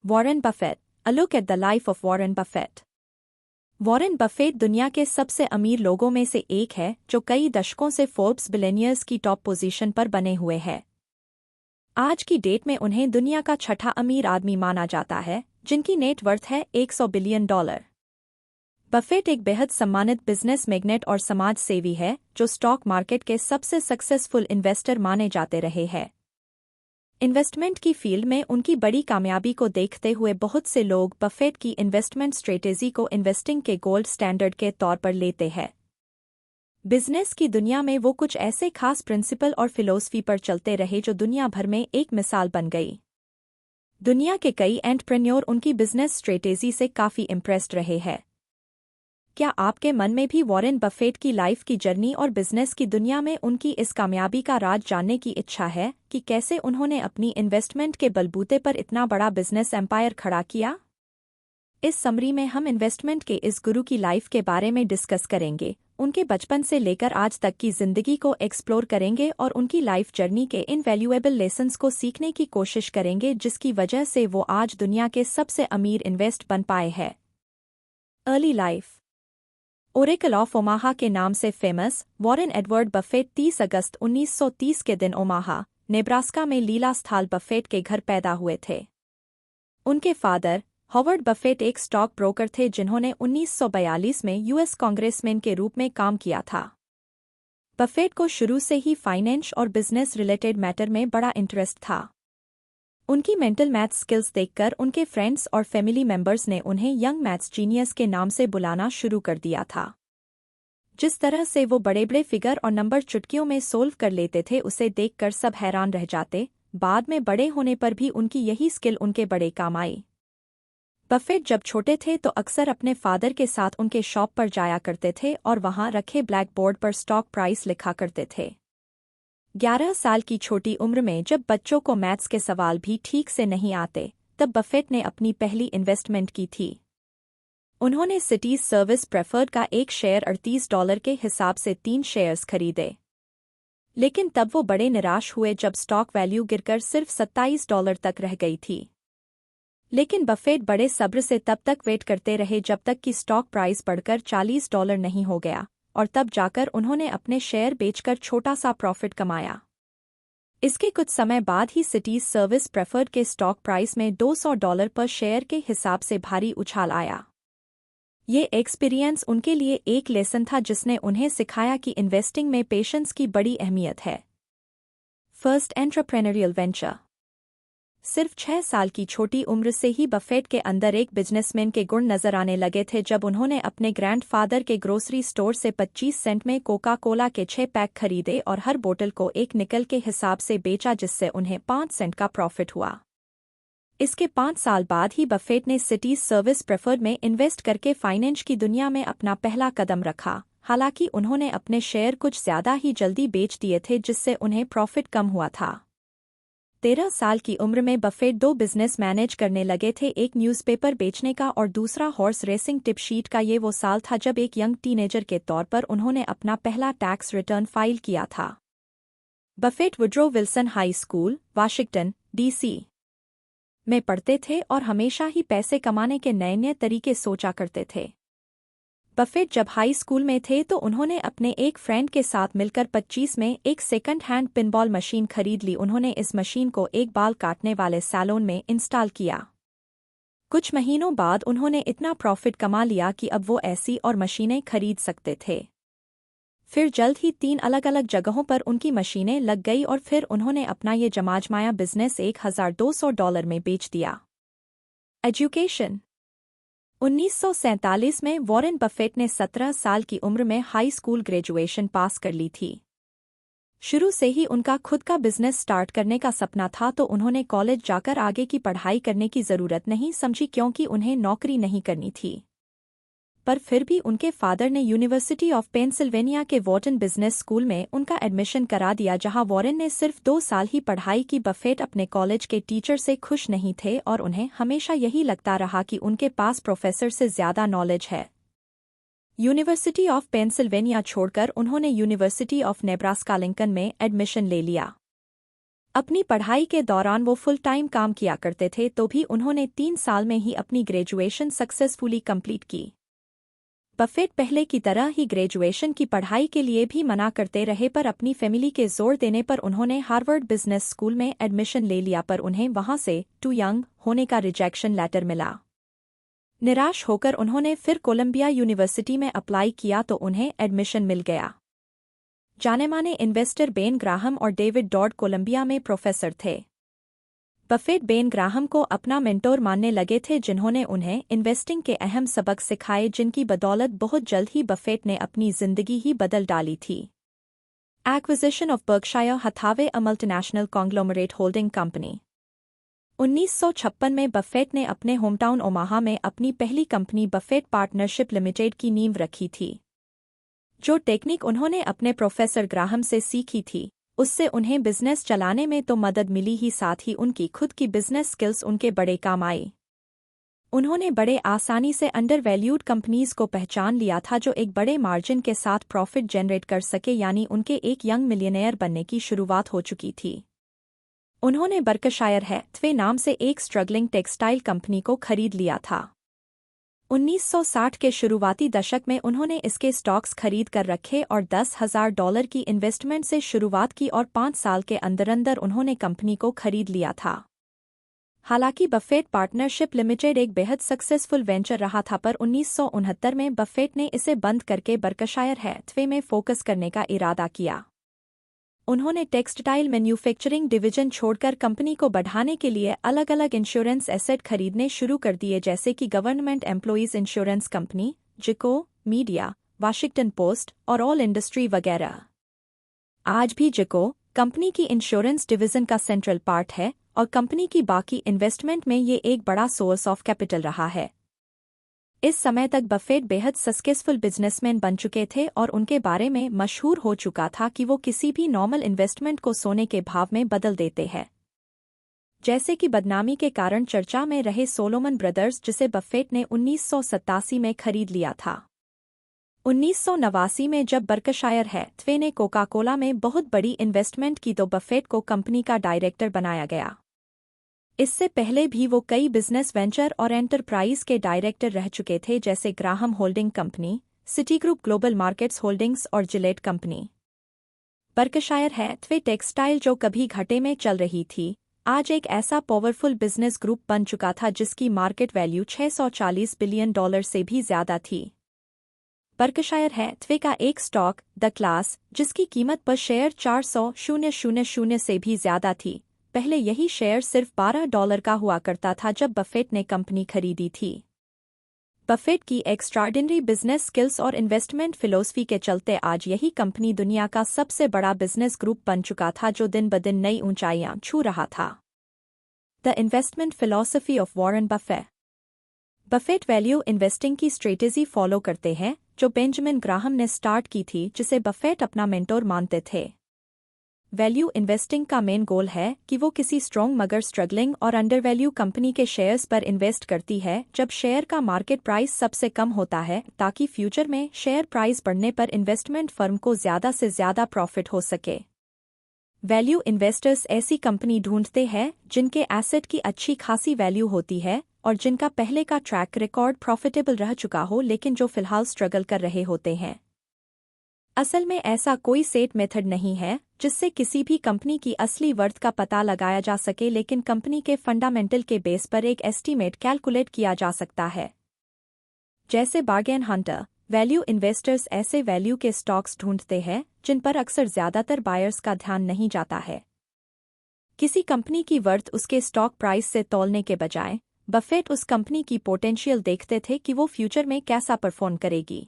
Warren Buffett, a look at the life of Warren Buffett. Warren Buffett दुनिया के सबसे अमीर लोगों में से एक है जो कई दशकों से फोर्ब्स बिलियनियर्स की टॉप पोजीशन पर बने हुए हैं। आज की डेट में उन्हें दुनिया का छठा अमीर आदमी माना जाता है, जिनकी नेट वर्थ है $100 बिलियन। बफेट एक बेहद सम्मानित बिजनेस मैग्नेट और समाज सेवी है जो स्टॉक मार्केट के सबसे सक्सेसफुल इन्वेस्टर माने जाते रहे हैं। इन्वेस्टमेंट की फील्ड में उनकी बड़ी कामयाबी को देखते हुए बहुत से लोग बफेट की इन्वेस्टमेंट स्ट्रेटेजी को इन्वेस्टिंग के गोल्ड स्टैंडर्ड के तौर पर लेते हैं। बिजनेस की दुनिया में वो कुछ ऐसे खास प्रिंसिपल और फिलॉसफी पर चलते रहे जो दुनिया भर में एक मिसाल बन गई। दुनिया के कई एंटरप्रेन्योर उनकी बिजनेस स्ट्रेटेजी से काफी इम्प्रेस्ड रहे हैं। क्या आपके मन में भी वॉरेन बफेट की लाइफ की जर्नी और बिजनेस की दुनिया में उनकी इस कामयाबी का राज जानने की इच्छा है कि कैसे उन्होंने अपनी इन्वेस्टमेंट के बलबूते पर इतना बड़ा बिजनेस एम्पायर खड़ा किया? इस समरी में हम इन्वेस्टमेंट के इस गुरु की लाइफ के बारे में डिस्कस करेंगे, उनके बचपन से लेकर आज तक की जिंदगी को एक्सप्लोर करेंगे और उनकी लाइफ जर्नी के इनवैल्यूएबल लेसन्स को सीखने की कोशिश करेंगे जिसकी वजह से वो आज दुनिया के सबसे अमीर इन्वेस्ट बन पाए हैं। Early life. Oracle of Omaha के नाम से फेमस वॉरेन एडवर्ड बफेट 30 अगस्त 1930 के दिन ओमाहा, नेब्रास्का में लीला स्थाल बफेट के घर पैदा हुए थे। उनके फादर हॉवर्ड बफेट एक स्टॉक ब्रोकर थे जिन्होंने 1942 में यूएस कांग्रेसमैन के रूप में काम किया था। बफेट को शुरू से ही फाइनेंस और बिजनेस रिलेटेड मैटर में बड़ा इंटरेस्ट था। उनकी मेंटल मैथ्स स्किल्स देखकर उनके फ्रेंड्स और फैमिली मेंबर्स ने उन्हें यंग मैथ्स जीनियस के नाम से बुलाना शुरू कर दिया था। जिस तरह से वो बड़े बड़े फिगर और नंबर चुटकियों में सोल्व कर लेते थे उसे देखकर सब हैरान रह जाते। बाद में बड़े होने पर भी उनकी यही स्किल उनके बड़े काम आई। बफेट जब छोटे थे तो अक्सर अपने फादर के साथ उनके शॉप पर जाया करते थे और वहां रखे ब्लैक बोर्ड पर स्टॉक प्राइस लिखा करते थे। 11 साल की छोटी उम्र में जब बच्चों को मैथ्स के सवाल भी ठीक से नहीं आते, तब बफेट ने अपनी पहली इन्वेस्टमेंट की थी। उन्होंने सिटीज सर्विस प्रेफर्ड का एक शेयर $38 के हिसाब से 3 शेयर्स खरीदे। लेकिन तब वो बड़े निराश हुए जब स्टॉक वैल्यू गिरकर सिर्फ $27 तक रह गई थी। लेकिन बफेट बड़े सब्र से तब तक वेट करते रहे जब तक कि स्टॉक प्राइस बढ़कर $40 नहीं हो गया, और तब जाकर उन्होंने अपने शेयर बेचकर छोटा सा प्रॉफिट कमाया। इसके कुछ समय बाद ही सिटीज सर्विस प्रेफर्ड के स्टॉक प्राइस में $200 पर शेयर के हिसाब से भारी उछाल आया। ये एक्सपीरियंस उनके लिए एक लेसन था जिसने उन्हें सिखाया कि इन्वेस्टिंग में पेशेंस की बड़ी अहमियत है। First entrepreneurial venture. सिर्फ 6 साल की छोटी उम्र से ही बफेट के अंदर एक बिजनेसमैन के गुण नजर आने लगे थे जब उन्होंने अपने ग्रैंडफादर के ग्रोसरी स्टोर से 25 सेंट में कोका कोला के 6 पैक खरीदे और हर बोतल को 1 निकल के हिसाब से बेचा जिससे उन्हें 5 सेंट का प्रॉफिट हुआ। इसके 5 साल बाद ही बफेट ने सिटीज सर्विस प्रेफर्ड में इन्वेस्ट करके फाइनेंस की दुनिया में अपना पहला कदम रखा। हालांकि उन्होंने अपने शेयर कुछ ज्यादा ही जल्दी बेच दिए थे जिससे उन्हें प्रॉफिट कम हुआ था। 13 साल की उम्र में बफेट 2 बिजनेस मैनेज करने लगे थे, एक न्यूज़पेपर बेचने का और दूसरा हॉर्स रेसिंग टिप शीट का। ये वो साल था जब एक यंग टीनेजर के तौर पर उन्होंने अपना पहला टैक्स रिटर्न फाइल किया था। Buffett Woodrow Wilson high school, Washington, DC में पढ़ते थे और हमेशा ही पैसे कमाने के नए-नए तरीके सोचा करते थे। बफेट जब हाई स्कूल में थे तो उन्होंने अपने एक फ्रेंड के साथ मिलकर 25 में एक सेकंड हैंड पिनबॉल मशीन खरीद ली। उन्होंने इस मशीन को एक बाल काटने वाले सैलून में इंस्टॉल किया। कुछ महीनों बाद उन्होंने इतना प्रॉफिट कमा लिया कि अब वो ऐसी और मशीनें खरीद सकते थे। फिर जल्द ही 3 अलग-अलग जगहों पर उनकी मशीनें लग गई और फिर उन्होंने अपना ये जमाजमाया बिजनेस $1200 में बेच दिया। एजुकेशन। 1947 में वॉरेन बफेट ने 17 साल की उम्र में हाई स्कूल ग्रेजुएशन पास कर ली थी। शुरू से ही उनका खुद का बिजनेस स्टार्ट करने का सपना था तो उन्होंने कॉलेज जाकर आगे की पढ़ाई करने की ज़रूरत नहीं समझी क्योंकि उन्हें नौकरी नहीं करनी थी। पर फिर भी उनके फादर ने यूनिवर्सिटी ऑफ पेंसिल्वेनिया के वॉर्टन बिजनेस स्कूल में उनका एडमिशन करा दिया जहां वॉरेन ने सिर्फ 2 साल ही पढ़ाई की। बफेट अपने कॉलेज के टीचर से खुश नहीं थे और उन्हें हमेशा यही लगता रहा कि उनके पास प्रोफेसर से ज़्यादा नॉलेज है। यूनिवर्सिटी ऑफ पेंसिल्वेनिया छोड़कर उन्होंने यूनिवर्सिटी ऑफ नेब्रास्का लिंकन में एडमिशन ले लिया। अपनी पढ़ाई के दौरान वो फुल टाइम काम किया करते थे तो भी उन्होंने 3 साल में ही अपनी ग्रेजुएशन सक्सेसफुली कंप्लीट की। बफेट पहले की तरह ही ग्रेजुएशन की पढ़ाई के लिए भी मना करते रहे पर अपनी फैमिली के जोर देने पर उन्होंने हार्वर्ड बिजनेस स्कूल में एडमिशन ले लिया पर उन्हें वहां से टू यंग होने का रिजेक्शन लेटर मिला। निराश होकर उन्होंने फिर कोलंबिया यूनिवर्सिटी में अप्लाई किया तो उन्हें एडमिशन मिल गया। जाने-माने इन्वेस्टर बेन ग्राहम और डेविड डॉड कोलंबिया में प्रोफेसर थे। बफेट बेन ग्राहम को अपना मेंटोर मानने लगे थे जिन्होंने उन्हें इन्वेस्टिंग के अहम सबक सिखाए जिनकी बदौलत बहुत जल्द ही बफेट ने अपनी जिंदगी ही बदल डाली थी। Acquisition of Berkshire Hathaway a multinational conglomerate holding company. 1956 में बफेट ने अपने होमटाउन ओमाहा में अपनी पहली कंपनी बफेट पार्टनरशिप लिमिटेड की नींव रखी थी। जो टेक्निक उन्होंने अपने प्रोफेसर ग्राहम से सीखी थी उससे उन्हें बिजनेस चलाने में तो मदद मिली ही साथ ही उनकी खुद की बिजनेस स्किल्स उनके बड़े काम आई। उन्होंने बड़े आसानी से अंडर वैल्यूड कंपनीज को पहचान लिया था जो एक बड़े मार्जिन के साथ प्रॉफिट जनरेट कर सके यानी उनके एक यंग मिलियनेयर बनने की शुरुआत हो चुकी थी। उन्होंने बर्कशायर हैथवे नाम से एक स्ट्रगलिंग टेक्सटाइल कंपनी को खरीद लिया था। 1960 के शुरुआती दशक में उन्होंने इसके स्टॉक्स खरीद कर रखे और $10,000 की इन्वेस्टमेंट से शुरुआत की और 5 साल के अंदर उन्होंने कंपनी को खरीद लिया था। हालांकि बफेट पार्टनरशिप लिमिटेड एक बेहद सक्सेसफुल वेंचर रहा था पर 1969 में बफेट ने इसे बंद करके बर्कशायर हैथवे में फोकस करने का इरादा किया। उन्होंने टेक्सटाइल मैन्युफैक्चरिंग डिवीजन छोड़कर कंपनी को बढ़ाने के लिए अलग अलग इंश्योरेंस एसेट खरीदने शुरू कर दिए जैसे कि गवर्नमेंट एम्प्लॉइज इंश्योरेंस कंपनी, जिको, मीडिया, वाशिंगटन पोस्ट और ऑल इंडस्ट्री वगैरह। आज भी जिको कंपनी की इंश्योरेंस डिवीजन का सेंट्रल पार्ट है और कंपनी की बाकी इन्वेस्टमेंट में ये एक बड़ा सोर्स ऑफ कैपिटल रहा है। इस समय तक बफेट बेहद सक्सेसफुल बिजनेसमैन बन चुके थे और उनके बारे में मशहूर हो चुका था कि वो किसी भी नॉर्मल इन्वेस्टमेंट को सोने के भाव में बदल देते हैं। जैसे कि बदनामी के कारण चर्चा में रहे सोलोमन ब्रदर्स जिसे बफेट ने 1987 में खरीद लिया था। 1989 में जब बर्कशायर हैथवे ने कोका कोला में बहुत बड़ी इन्वेस्टमेंट की तो बफेट को कंपनी का डायरेक्टर बनाया गया। इससे पहले भी वो कई बिजनेस वेंचर और एंटरप्राइज के डायरेक्टर रह चुके थे जैसे Graham holding company, Citigroup global markets holdings और Gillette company. Berkshire Hathaway textile जो कभी घाटे में चल रही थी आज एक ऐसा पावरफुल बिजनेस ग्रुप बन चुका था जिसकी मार्केट वैल्यू $640 बिलियन से भी ज्यादा थी। बर्कशायर हैथवे का एक स्टॉक द क्लास जिसकी कीमत पर शेयर 400,000 से भी ज्यादा थी, पहले यही शेयर सिर्फ $12 का हुआ करता था जब बफेट ने कंपनी खरीदी थी। बफेट की एक्स्ट्राऑर्डिनरी बिजनेस स्किल्स और इन्वेस्टमेंट फिलॉसफी के चलते आज यही कंपनी दुनिया का सबसे बड़ा बिजनेस ग्रुप बन चुका था जो दिन ब दिन नई ऊंचाइयां छू रहा था। The investment philosophy of Warren Buffett. Buffett value investing की स्ट्रेटेजी फॉलो करते हैं जो बेंजामिन ग्राहम ने स्टार्ट की थी जिसे बफेट अपना मेंटोर मानते थे। वैल्यू इन्वेस्टिंग का मेन गोल है कि वो किसी स्ट्रॉन्ग मगर स्ट्रगलिंग और अंडरवैल्यू कंपनी के शेयर्स पर इन्वेस्ट करती है जब शेयर का मार्केट प्राइस सबसे कम होता है ताकि फ्यूचर में शेयर प्राइस बढ़ने पर इन्वेस्टमेंट फर्म को ज्यादा से ज्यादा प्रॉफिट हो सके। वैल्यू इन्वेस्टर्स ऐसी कंपनी ढूंढते हैं जिनके एसेट की अच्छी खासी वैल्यू होती है और जिनका पहले का ट्रैक रिकॉर्ड प्रॉफिटेबल रह चुका हो लेकिन जो फिलहाल स्ट्रगल कर रहे होते हैं। असल में ऐसा कोई सेट मेथड नहीं है जिससे किसी भी कंपनी की असली वर्थ का पता लगाया जा सके लेकिन कंपनी के फंडामेंटल के बेस पर एक एस्टीमेट कैलकुलेट किया जा सकता है। जैसे बार्गेन हंटर, वैल्यू इन्वेस्टर्स ऐसे वैल्यू के स्टॉक्स ढूंढते हैं जिन पर अक्सर ज्यादातर बायर्स का ध्यान नहीं जाता है। किसी कंपनी की वर्थ उसके स्टॉक प्राइस से तौलने के बजाय बफेट उस कंपनी की पोटेंशियल देखते थे कि वो फ्यूचर में कैसा परफॉर्म करेगी।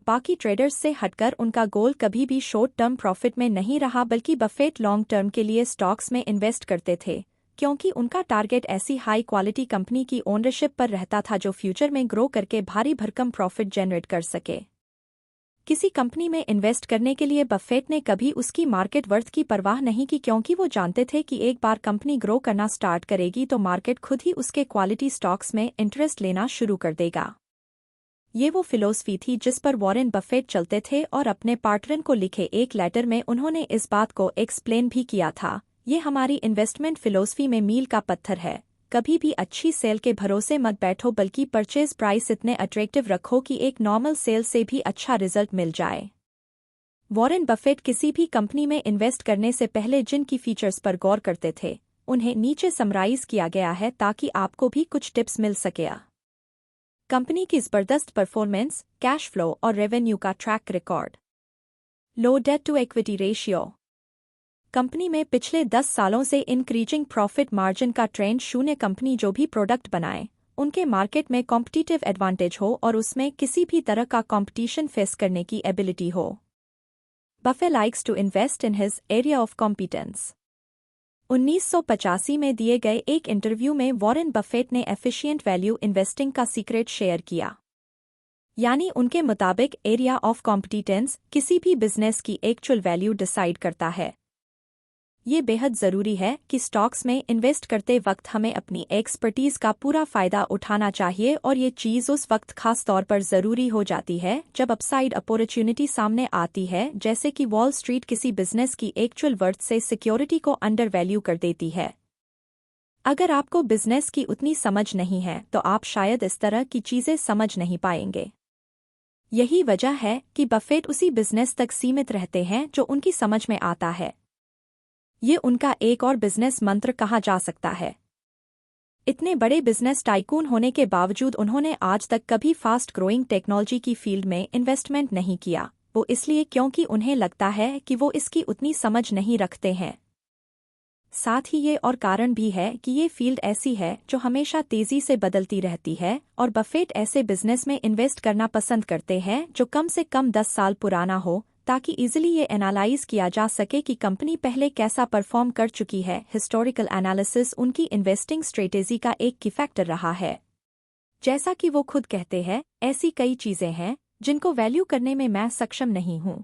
बाकी ट्रेडर्स से हटकर उनका गोल कभी भी शॉर्ट टर्म प्रॉफिट में नहीं रहा बल्कि बफेट लॉन्ग टर्म के लिए स्टॉक्स में इन्वेस्ट करते थे क्योंकि उनका टारगेट ऐसी हाई क्वालिटी कंपनी की ओनरशिप पर रहता था जो फ्यूचर में ग्रो करके भारी भरकम प्रॉफिट जनरेट कर सके। किसी कंपनी में इन्वेस्ट करने के लिए बफेट ने कभी उसकी मार्केट वर्थ की परवाह नहीं की क्योंकि वो जानते थे कि एक बार कंपनी ग्रो करना स्टार्ट करेगी तो मार्केट खुद ही उसके क्वालिटी स्टॉक्स में इंटरेस्ट लेना शुरू कर देगा। ये वो फिलॉसफी थी जिस पर वॉरेन बफेट चलते थे और अपने पार्टनर को लिखे एक लेटर में उन्होंने इस बात को एक्सप्लेन भी किया था ये हमारी इन्वेस्टमेंट फिलॉसफी में मील का पत्थर है। कभी भी अच्छी सेल के भरोसे मत बैठो, बल्कि परचेज प्राइस इतने अट्रैक्टिव रखो कि एक नॉर्मल सेल से भी अच्छा रिजल्ट मिल जाए। वॉरेन बफेट किसी भी कंपनी में इन्वेस्ट करने से पहले जिनकी फीचर्स पर गौर करते थे, उन्हें नीचे समराइज किया गया है ताकि आपको भी कुछ टिप्स मिल सके। कंपनी की जबरदस्त परफॉर्मेंस, कैश फ्लो और रेवेन्यू का track record. Low debt to equity ratio. Company में पिछले 10 सालों से इंक्रीजिंग प्रॉफिट मार्जिन का ट्रेंड शून्य। कंपनी जो भी प्रोडक्ट बनाए, उनके मार्केट में कॉम्पिटिटिव एडवांटेज हो और उसमें किसी भी तरह का कॉम्पिटिशन फेस करने की एबिलिटी हो। Buffett likes to invest in his area of competence. 1985 में दिए गए एक इंटरव्यू में वॉरेन बफेट ने एफिशिएंट वैल्यू इन्वेस्टिंग का सीक्रेट शेयर किया। यानी उनके मुताबिक एरिया ऑफ कॉम्पिटेंस किसी भी बिजनेस की एक्चुअल वैल्यू डिसाइड करता है। ये बेहद ज़रूरी है कि स्टॉक्स में इन्वेस्ट करते वक्त हमें अपनी एक्सपर्टीज़ का पूरा फ़ायदा उठाना चाहिए, और ये चीज़ उस वक्त खास तौर पर ज़रूरी हो जाती है जब अपसाइड अपॉर्चुनिटी सामने आती है, जैसे कि वॉल स्ट्रीट किसी बिजनेस की एक्चुअल वर्थ से सिक्योरिटी को अंडर वैल्यू कर देती है। अगर आपको बिजनेस की उतनी समझ नहीं है तो आप शायद इस तरह की चीज़ें समझ नहीं पाएंगे। यही वजह है कि बफेट उसी बिजनेस तक सीमित रहते हैं जो उनकी समझ में आता है। ये उनका एक और बिजनेस मंत्र कहा जा सकता है। इतने बड़े बिजनेस टाइकून होने के बावजूद उन्होंने आज तक कभी फास्ट ग्रोइंग टेक्नोलॉजी की फील्ड में इन्वेस्टमेंट नहीं किया। वो इसलिए क्योंकि उन्हें लगता है कि वो इसकी उतनी समझ नहीं रखते हैं। साथ ही ये और कारण भी है कि ये फील्ड ऐसी है जो हमेशा तेजी से बदलती रहती है, और बफेट ऐसे बिजनेस में इन्वेस्ट करना पसंद करते हैं जो कम से कम 10 साल पुराना हो, ताकि इजीली ये एनालाइज किया जा सके कि कंपनी पहले कैसा परफॉर्म कर चुकी है। हिस्टोरिकल एनालिसिस उनकी इन्वेस्टिंग स्ट्रेटेजी का एक की फैक्टर रहा है। जैसा कि वो खुद कहते हैं, ऐसी कई चीजें हैं जिनको वैल्यू करने में मैं सक्षम नहीं हूँ।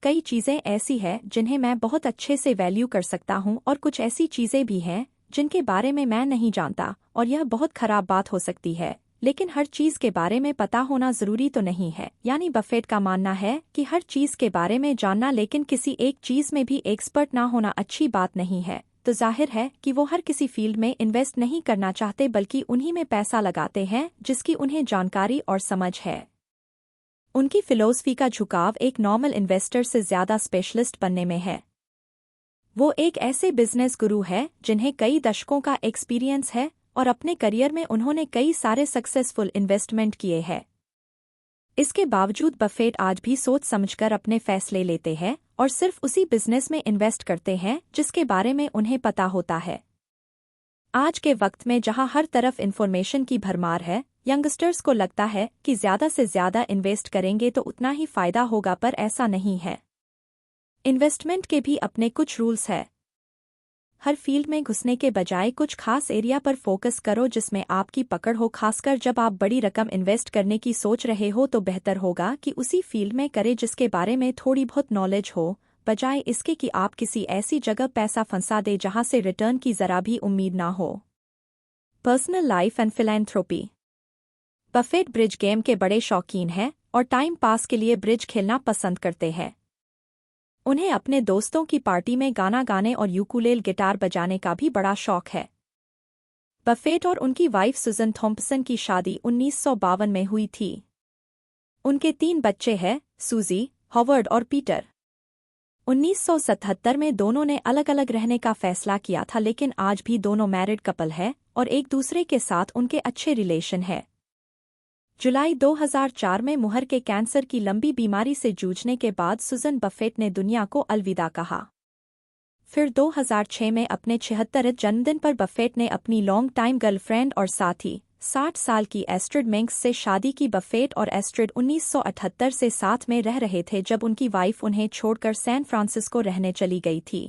कई चीजें ऐसी हैं जिन्हें मैं बहुत अच्छे से वैल्यू कर सकता हूँ, और कुछ ऐसी चीजें भी हैं जिनके बारे में मैं नहीं जानता, और यह बहुत खराब बात हो सकती है। लेकिन हर चीज के बारे में पता होना जरूरी तो नहीं है। यानी बफेट का मानना है कि हर चीज के बारे में जानना, लेकिन किसी एक चीज में भी एक्सपर्ट ना होना अच्छी बात नहीं है। तो जाहिर है कि वो हर किसी फील्ड में इन्वेस्ट नहीं करना चाहते, बल्कि उन्हीं में पैसा लगाते हैं जिसकी उन्हें जानकारी और समझ है। उनकी फिलॉसफी का झुकाव एक नॉर्मल इन्वेस्टर से ज्यादा स्पेशलिस्ट बनने में है। वो एक ऐसे बिजनेस गुरु है जिन्हें कई दशकों का एक्सपीरियंस है, और अपने करियर में उन्होंने कई सारे सक्सेसफुल इन्वेस्टमेंट किए हैं। इसके बावजूद बफेट आज भी सोच समझकर अपने फैसले लेते हैं, और सिर्फ उसी बिजनेस में इन्वेस्ट करते हैं जिसके बारे में उन्हें पता होता है। आज के वक्त में जहां हर तरफ इन्फॉर्मेशन की भरमार है, यंगस्टर्स को लगता है कि ज्यादा से ज्यादा इन्वेस्ट करेंगे तो उतना ही फायदा होगा, पर ऐसा नहीं है। इन्वेस्टमेंट के भी अपने कुछ रूल्स हैं। हर फील्ड में घुसने के बजाय कुछ खास एरिया पर फोकस करो जिसमें आपकी पकड़ हो। खासकर जब आप बड़ी रकम इन्वेस्ट करने की सोच रहे हो तो बेहतर होगा कि उसी फील्ड में करें जिसके बारे में थोड़ी बहुत नॉलेज हो, बजाय इसके कि आप किसी ऐसी जगह पैसा फंसा दे जहां से रिटर्न की जरा भी उम्मीद ना हो। Personal life and philanthropy. Buffett bridge game के बड़े शौकीन हैं और टाइम पास के लिए ब्रिज खेलना पसंद करते हैं। उन्हें अपने दोस्तों की पार्टी में गाना गाने और यूकुलेल गिटार बजाने का भी बड़ा शौक है। बफेट और उनकी वाइफ सुजन थॉम्पसन की शादी 1952 में हुई थी। उनके 3 बच्चे हैं, सूजी, हॉवर्ड और पीटर। 1977 में दोनों ने अलग अलग रहने का फैसला किया था, लेकिन आज भी दोनों मैरिड कपल है और एक दूसरे के साथ उनके अच्छे रिलेशन है। जुलाई 2004 में मुहर के कैंसर की लंबी बीमारी से जूझने के बाद सुजन बफेट ने दुनिया को अलविदा कहा। फिर 2006 में अपने 76वें जन्मदिन पर बफेट ने अपनी लॉन्ग टाइम गर्लफ्रेंड और साथी 60 साल की एस्ट्रिड मिंक्स से शादी की। बफेट और एस्ट्रिड 1978 से साथ में रह रहे थे जब उनकी वाइफ उन्हें छोड़कर सैन फ्रांसिस्को रहने चली गई थी।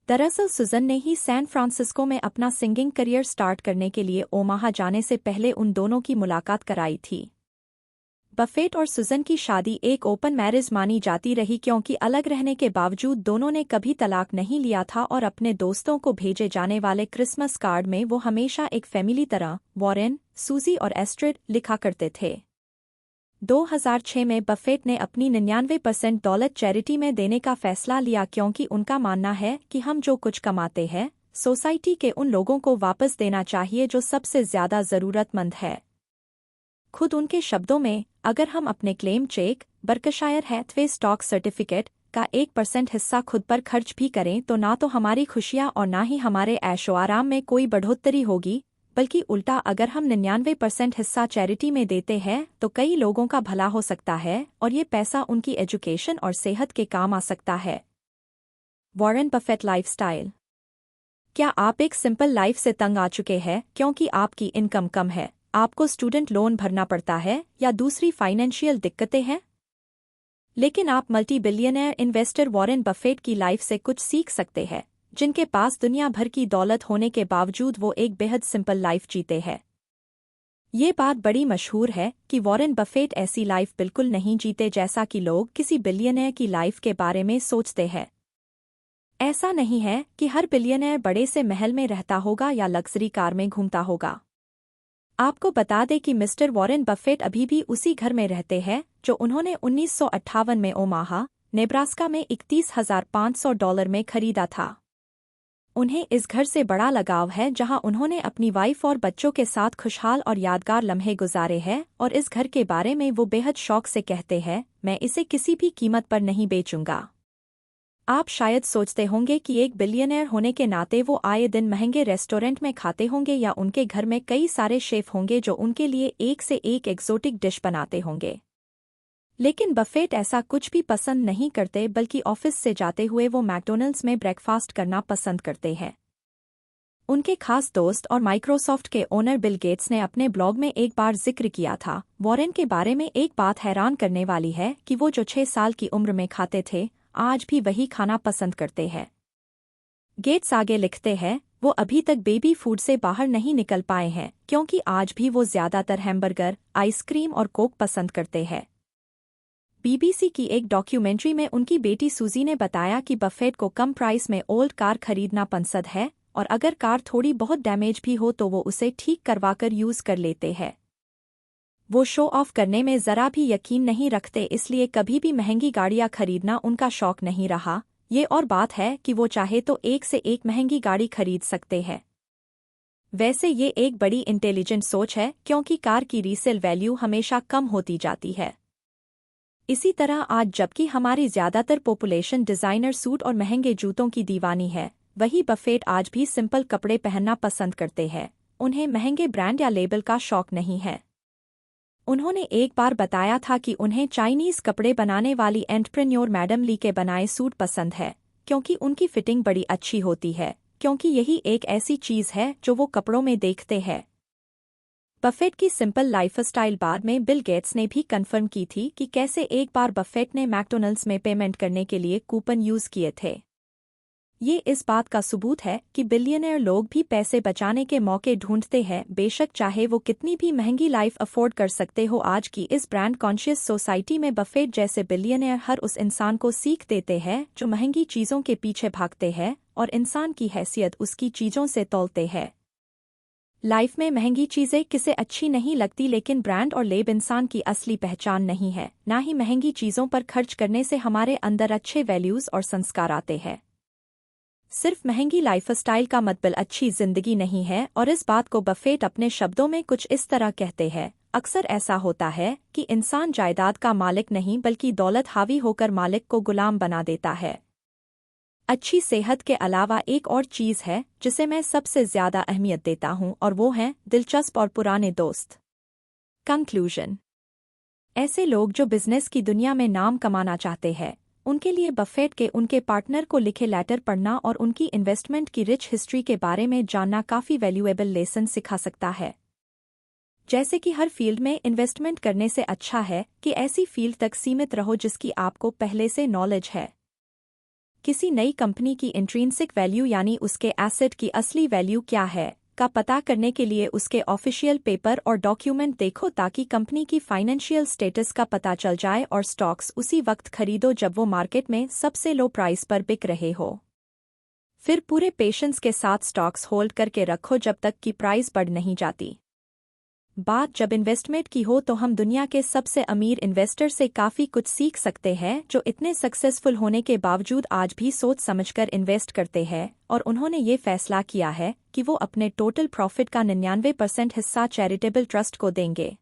दरअसल सुजन ने ही सैन फ्रांसिस्को में अपना सिंगिंग करियर स्टार्ट करने के लिए ओमाहा जाने से पहले उन दोनों की मुलाकात कराई थी। बफेट और सुजन की शादी एक ओपन मैरिज मानी जाती रही, क्योंकि अलग रहने के बावजूद दोनों ने कभी तलाक नहीं लिया था, और अपने दोस्तों को भेजे जाने वाले क्रिसमस कार्ड में वो हमेशा एक फैमिली तरह वॉरेन, सूजी और एस्ट्रिड लिखा करते थे। 2006 में बफेट ने अपनी 99% दौलत चैरिटी में देने का फैसला लिया क्योंकि उनका मानना है कि हम जो कुछ कमाते हैं सोसाइटी के उन लोगों को वापस देना चाहिए जो सबसे ज्यादा जरूरतमंद है। खुद उनके शब्दों में, अगर हम अपने claim check, Berkshire Hathaway stock certificate का 1% हिस्सा खुद पर खर्च भी करें तो ना तो हमारी खुशियां और ना ही हमारे ऐशो आराम में कोई बढ़ोतरी होगी, बल्कि उल्टा अगर हम 99% हिस्सा चैरिटी में देते हैं तो कई लोगों का भला हो सकता है और ये पैसा उनकी एजुकेशन और सेहत के काम आ सकता है। Warren Buffett lifestyle. क्या आप एक सिंपल लाइफ से तंग आ चुके हैं क्योंकि आपकी इनकम कम है, आपको स्टूडेंट लोन भरना पड़ता है या दूसरी फाइनेंशियल दिक्कतें हैं? लेकिन आप multi billionaire investor Warren Buffett की लाइफ से कुछ सीख सकते हैं, जिनके पास दुनिया भर की दौलत होने के बावजूद वो एक बेहद सिंपल लाइफ जीते हैं। ये बात बड़ी मशहूर है कि वॉरेन बफेट ऐसी लाइफ बिल्कुल नहीं जीते जैसा कि लोग किसी बिलियनर की लाइफ के बारे में सोचते हैं। ऐसा नहीं है कि हर बिलियनर बड़े से महल में रहता होगा या लग्जरी कार में घूमता होगा। आपको बता दें कि मिस्टर वॉरेन बफेट अभी भी उसी घर में रहते हैं जो उन्होंने 1958 में ओमाहा, नेब्रास्का में $31,500 में खरीदा था। उन्हें इस घर से बड़ा लगाव है जहां उन्होंने अपनी वाइफ और बच्चों के साथ खुशहाल और यादगार लम्हे गुजारे हैं और इस घर के बारे में वो बेहद शौक से कहते हैं, मैं इसे किसी भी कीमत पर नहीं बेचूंगा। आप शायद सोचते होंगे कि एक बिलियनर होने के नाते वो आए दिन महंगे रेस्टोरेंट में खाते होंगे या उनके घर में कई सारे शेफ होंगे जो उनके लिए एक से एक एक्सोटिक डिश बनाते होंगे। लेकिन बफेट ऐसा कुछ भी पसंद नहीं करते, बल्कि ऑफिस से जाते हुए वो मैकडॉनल्ड्स में ब्रेकफास्ट करना पसंद करते हैं। उनके खास दोस्त और माइक्रोसॉफ्ट के ओनर बिल गेट्स ने अपने ब्लॉग में एक बार जिक्र किया था वॉरेन के बारे में। एक बात हैरान करने वाली है कि वो जो 6 साल की उम्र में खाते थे आज भी वही खाना पसंद करते हैं। गेट्स आगे लिखते हैं, वो अभी तक बेबी फूड से बाहर नहीं निकल पाए हैं क्योंकि आज भी वो ज्यादातर हैम्बर्गर, आइसक्रीम और कोक पसंद करते हैं। बीबीसी की एक डॉक्यूमेंट्री में उनकी बेटी सूजी ने बताया कि बफेट को कम प्राइस में ओल्ड कार खरीदना पसंद है और अगर कार थोड़ी बहुत डैमेज भी हो तो वो उसे ठीक करवाकर यूज कर लेते हैं। वो शो ऑफ करने में जरा भी यकीन नहीं रखते, इसलिए कभी भी महंगी गाड़ियां खरीदना उनका शौक नहीं रहा। ये और बात है कि वो चाहे तो एक से एक महंगी गाड़ी खरीद सकते हैं। वैसे ये एक बड़ी इंटेलिजेंट सोच है क्योंकि कार की रीसेल वैल्यू हमेशा कम होती जाती है। इसी तरह आज जबकि हमारी ज्यादातर पॉपुलेशन डिजाइनर सूट और महंगे जूतों की दीवानी है, वही बफेट आज भी सिंपल कपड़े पहनना पसंद करते हैं। उन्हें महंगे ब्रांड या लेबल का शौक नहीं है। उन्होंने एक बार बताया था कि उन्हें चाइनीज कपड़े बनाने वाली एंटरप्रेन्योर मैडम ली के बनाए सूट पसंद है क्योंकि उनकी फिटिंग बड़ी अच्छी होती है, क्योंकि यही एक ऐसी चीज है जो वो कपड़ों में देखते हैं। बफेट की सिंपल लाइफस्टाइल बाद में बिल गेट्स ने भी कंफर्म की थी कि कैसे एक बार बफेट ने मैकडॉनल्ड्स में पेमेंट करने के लिए कूपन यूज किए थे। ये इस बात का सबूत है कि बिलियनर लोग भी पैसे बचाने के मौके ढूंढते हैं, बेशक चाहे वो कितनी भी महंगी लाइफ अफोर्ड कर सकते हो। आज की इस ब्रांड कॉन्शियस सोसाइटी में बफेट जैसे बिलियनर हर उस इंसान को सीख देते हैं जो महंगी चीजों के पीछे भागते हैं और इंसान की हैसियत उसकी चीजों से तौलते हैं। लाइफ में महंगी चीजें किसे अच्छी नहीं लगती, लेकिन ब्रांड और लेब इंसान की असली पहचान नहीं है। ना ही महंगी चीजों पर खर्च करने से हमारे अंदर अच्छे वैल्यूज और संस्कार आते हैं। सिर्फ महंगी लाइफस्टाइल का मतलब अच्छी जिंदगी नहीं है और इस बात को बफेट अपने शब्दों में कुछ इस तरह कहते हैं, अक्सर ऐसा होता है कि इंसान जायदाद का मालिक नहीं बल्कि दौलत हावी होकर मालिक को गुलाम बना देता है। अच्छी सेहत के अलावा एक और चीज है जिसे मैं सबसे ज्यादा अहमियत देता हूं और वो हैं दिलचस्प और पुराने दोस्त। कंक्लूजन। ऐसे लोग जो बिजनेस की दुनिया में नाम कमाना चाहते हैं, उनके लिए बफेट के उनके पार्टनर को लिखे लेटर पढ़ना और उनकी इन्वेस्टमेंट की रिच हिस्ट्री के बारे में जानना काफी वैल्यूएबल लेसन सिखा सकता है। जैसे कि हर फील्ड में इन्वेस्टमेंट करने से अच्छा है कि ऐसी फील्ड तक सीमित रहो जिसकी आपको पहले से नॉलेज है। किसी नई कंपनी की इंट्रिंसिक वैल्यू यानी उसके एसेट की असली वैल्यू क्या है का पता करने के लिए उसके ऑफिशियल पेपर और डॉक्यूमेंट देखो ताकि कंपनी की फाइनेंशियल स्टेटस का पता चल जाए और स्टॉक्स उसी वक्त खरीदो जब वो मार्केट में सबसे लो प्राइस पर बिक रहे हो। फिर पूरे पेशेंस के साथ स्टॉक्स होल्ड करके रखो जब तक कि प्राइस बढ़ नहीं जाती। बात जब इन्वेस्टमेंट की हो तो हम दुनिया के सबसे अमीर इन्वेस्टर से काफ़ी कुछ सीख सकते हैं जो इतने सक्सेसफुल होने के बावजूद आज भी सोच समझकर इन्वेस्ट करते हैं और उन्होंने ये फैसला किया है कि वो अपने टोटल प्रॉफिट का 99% हिस्सा चैरिटेबल ट्रस्ट को देंगे।